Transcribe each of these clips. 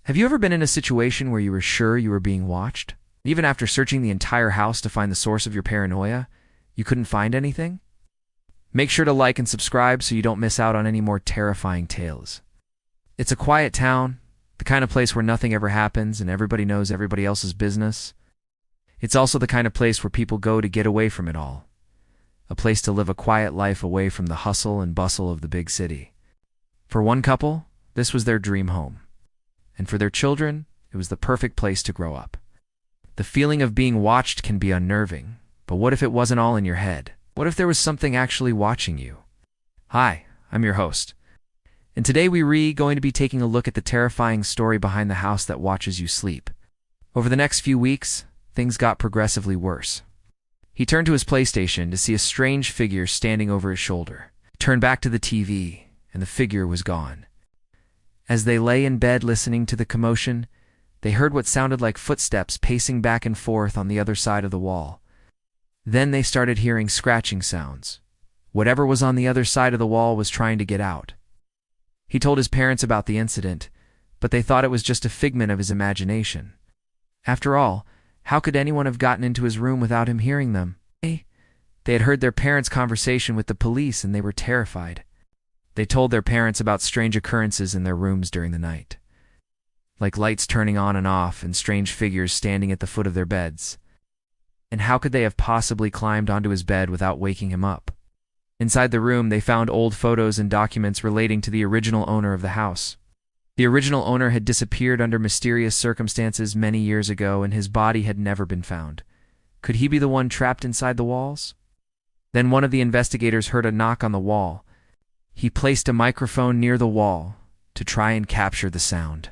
Have you ever been in a situation where you were sure you were being watched? Even after searching the entire house to find the source of your paranoia, you couldn't find anything? Make sure to like and subscribe so you don't miss out on any more terrifying tales. It's a quiet town, the kind of place where nothing ever happens and everybody knows everybody else's business. It's also the kind of place where people go to get away from it all. A place to live a quiet life away from the hustle and bustle of the big city. For one couple, this was their dream home. And for their children, it was the perfect place to grow up. The feeling of being watched can be unnerving, but what if it wasn't all in your head? What if there was something actually watching you? Hi, I'm your host. And today we're going to be taking a look at the terrifying story behind the house that watches you sleep. Over the next few weeks, things got progressively worse. He turned to his PlayStation to see a strange figure standing over his shoulder. He turned back to the TV, and the figure was gone. As they lay in bed listening to the commotion, they heard what sounded like footsteps pacing back and forth on the other side of the wall. Then they started hearing scratching sounds. Whatever was on the other side of the wall was trying to get out. He told his parents about the incident, but they thought it was just a figment of his imagination. After all, how could anyone have gotten into his room without him hearing them? They had heard their parents' conversation with the police and they were terrified. They told their parents about strange occurrences in their rooms during the night, like lights turning on and off and strange figures standing at the foot of their beds. And how could they have possibly climbed onto his bed without waking him up? Inside the room, they found old photos and documents relating to the original owner of the house. The original owner had disappeared under mysterious circumstances many years ago, and his body had never been found. Could he be the one trapped inside the walls? Then one of the investigators heard a knock on the wall. He placed a microphone near the wall to try and capture the sound.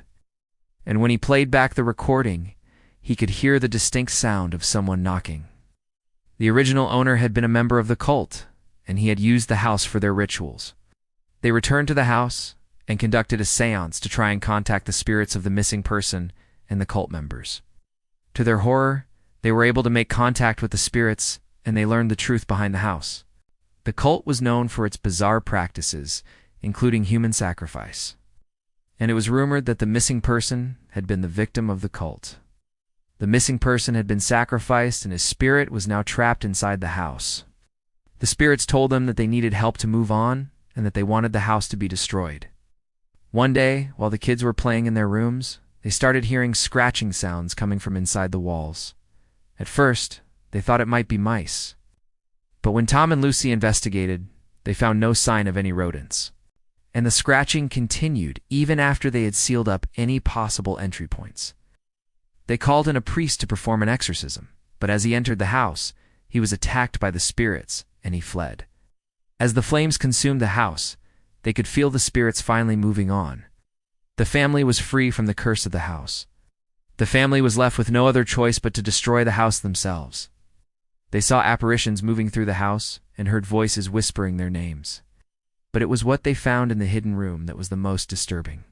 And when he played back the recording, he could hear the distinct sound of someone knocking. The original owner had been a member of the cult, and he had used the house for their rituals. They returned to the house and conducted a seance to try and contact the spirits of the missing person and the cult members. To their horror, they were able to make contact with the spirits, and they learned the truth behind the house. The cult was known for its bizarre practices, including human sacrifice. And it was rumored that the missing person had been the victim of the cult. The missing person had been sacrificed and his spirit was now trapped inside the house. The spirits told them that they needed help to move on and that they wanted the house to be destroyed. One day, while the kids were playing in their rooms, they started hearing scratching sounds coming from inside the walls. At first, they thought it might be mice. But when Tom and Lucy investigated, they found no sign of any rodents. And the scratching continued even after they had sealed up any possible entry points. They called in a priest to perform an exorcism, but as he entered the house, he was attacked by the spirits and he fled. As the flames consumed the house, they could feel the spirits finally moving on. The family was free from the curse of the house. The family was left with no other choice but to destroy the house themselves. They saw apparitions moving through the house and heard voices whispering their names. But it was what they found in the hidden room that was the most disturbing.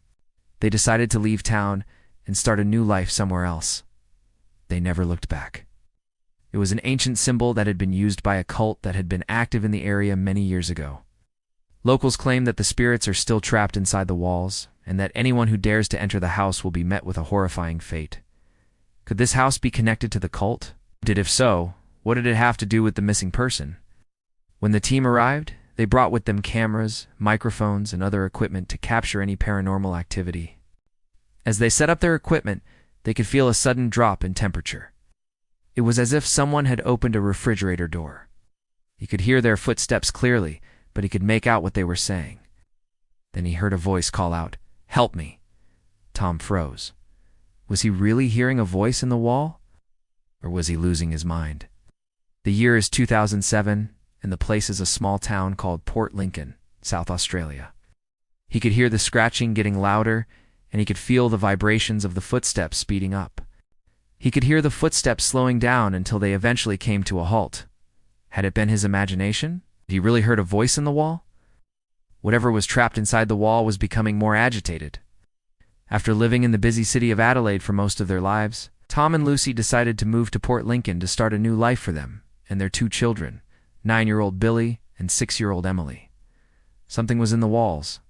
They decided to leave town and start a new life somewhere else. They never looked back. It was an ancient symbol that had been used by a cult that had been active in the area many years ago. Locals claim that the spirits are still trapped inside the walls, and that anyone who dares to enter the house will be met with a horrifying fate. Could this house be connected to the cult? If so, what did it have to do with the missing person? When the team arrived, they brought with them cameras, microphones, and other equipment to capture any paranormal activity. As they set up their equipment, they could feel a sudden drop in temperature. It was as if someone had opened a refrigerator door. He could hear their footsteps clearly, but he could make out what they were saying. Then he heard a voice call out, "Help me!" Tom froze. Was he really hearing a voice in the wall? Or was he losing his mind? The year is 2007, and the place is a small town called Port Lincoln, South Australia. He could hear the scratching getting louder, and he could feel the vibrations of the footsteps speeding up. He could hear the footsteps slowing down until they eventually came to a halt. Had it been his imagination? Had he really heard a voice in the wall? Whatever was trapped inside the wall was becoming more agitated. After living in the busy city of Adelaide for most of their lives, Tom and Lucy decided to move to Port Lincoln to start a new life for them and their two children, 9-year-old Billy and 6-year-old Emily. Something was in the walls,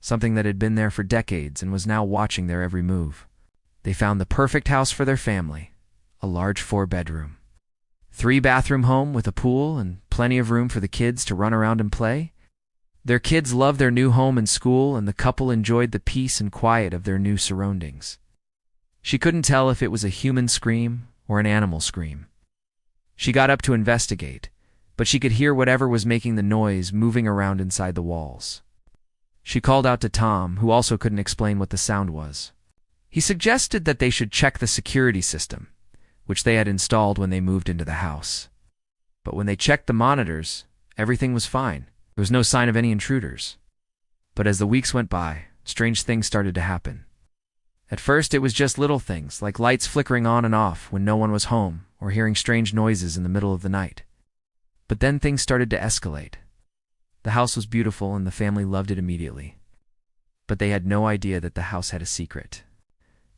something that had been there for decades and was now watching their every move. They found the perfect house for their family, a large 4-bedroom, 3-bathroom home with a pool and plenty of room for the kids to run around and play. Their kids loved their new home and school, and the couple enjoyed the peace and quiet of their new surroundings. She couldn't tell if it was a human scream or an animal scream. She got up to investigate, but she could hear whatever was making the noise moving around inside the walls. She called out to Tom, who also couldn't explain what the sound was. He suggested that they should check the security system, which they had installed when they moved into the house. But when they checked the monitors, everything was fine. There was no sign of any intruders. But as the weeks went by, strange things started to happen. At first, it was just little things, like lights flickering on and off when no one was home, or hearing strange noises in the middle of the night. But then things started to escalate. The house was beautiful and the family loved it immediately. But they had no idea that the house had a secret.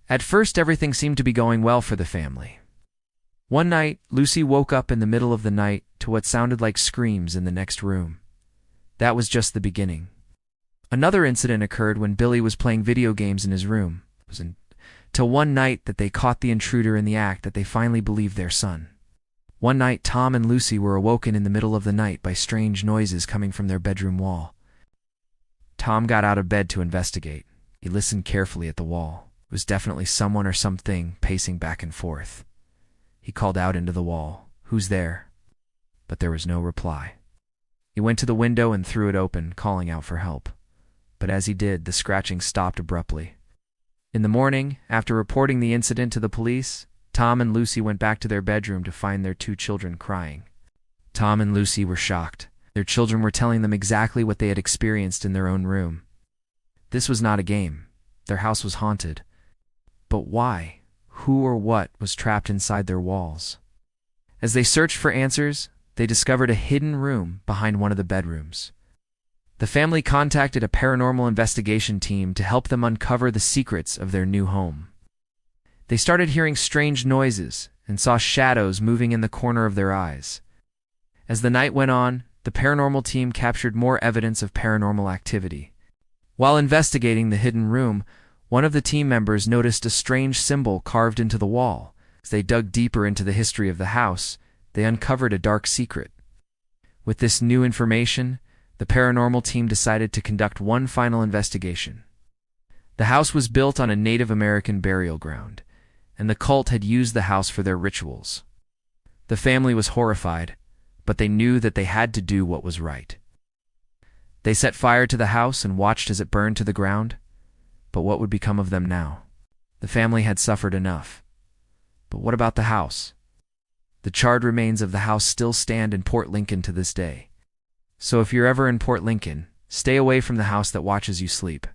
At first, everything seemed to be going well for the family. One night, Lucy woke up in the middle of the night to what sounded like screams in the next room. That was just the beginning. Another incident occurred when Billy was playing video games in his room. It was until one night that they caught the intruder in the act that they finally believed their son. One night, Tom and Lucy were awoken in the middle of the night by strange noises coming from their bedroom wall. Tom got out of bed to investigate. He listened carefully at the wall. It was definitely someone or something pacing back and forth. He called out into the wall, "Who's there?" But there was no reply. He went to the window and threw it open, calling out for help. But as he did, the scratching stopped abruptly. In the morning, after reporting the incident to the police, Tom and Lucy went back to their bedroom to find their 2 children crying. Tom and Lucy were shocked. Their children were telling them exactly what they had experienced in their own room. This was not a game. Their house was haunted. But why? Who or what was trapped inside their walls? As they searched for answers, they discovered a hidden room behind one of the bedrooms. The family contacted a paranormal investigation team to help them uncover the secrets of their new home. They started hearing strange noises and saw shadows moving in the corner of their eyes. As the night went on, the paranormal team captured more evidence of paranormal activity. While investigating the hidden room, one of the team members noticed a strange symbol carved into the wall. As they dug deeper into the history of the house, they uncovered a dark secret. With this new information, the paranormal team decided to conduct one final investigation. The house was built on a Native American burial ground, and the cult had used the house for their rituals. The family was horrified, but they knew that they had to do what was right. They set fire to the house and watched as it burned to the ground. But what would become of them now? The family had suffered enough. But what about the house? The charred remains of the house still stand in Port Lincoln to this day. So if you're ever in Port Lincoln, stay away from the house that watches you sleep.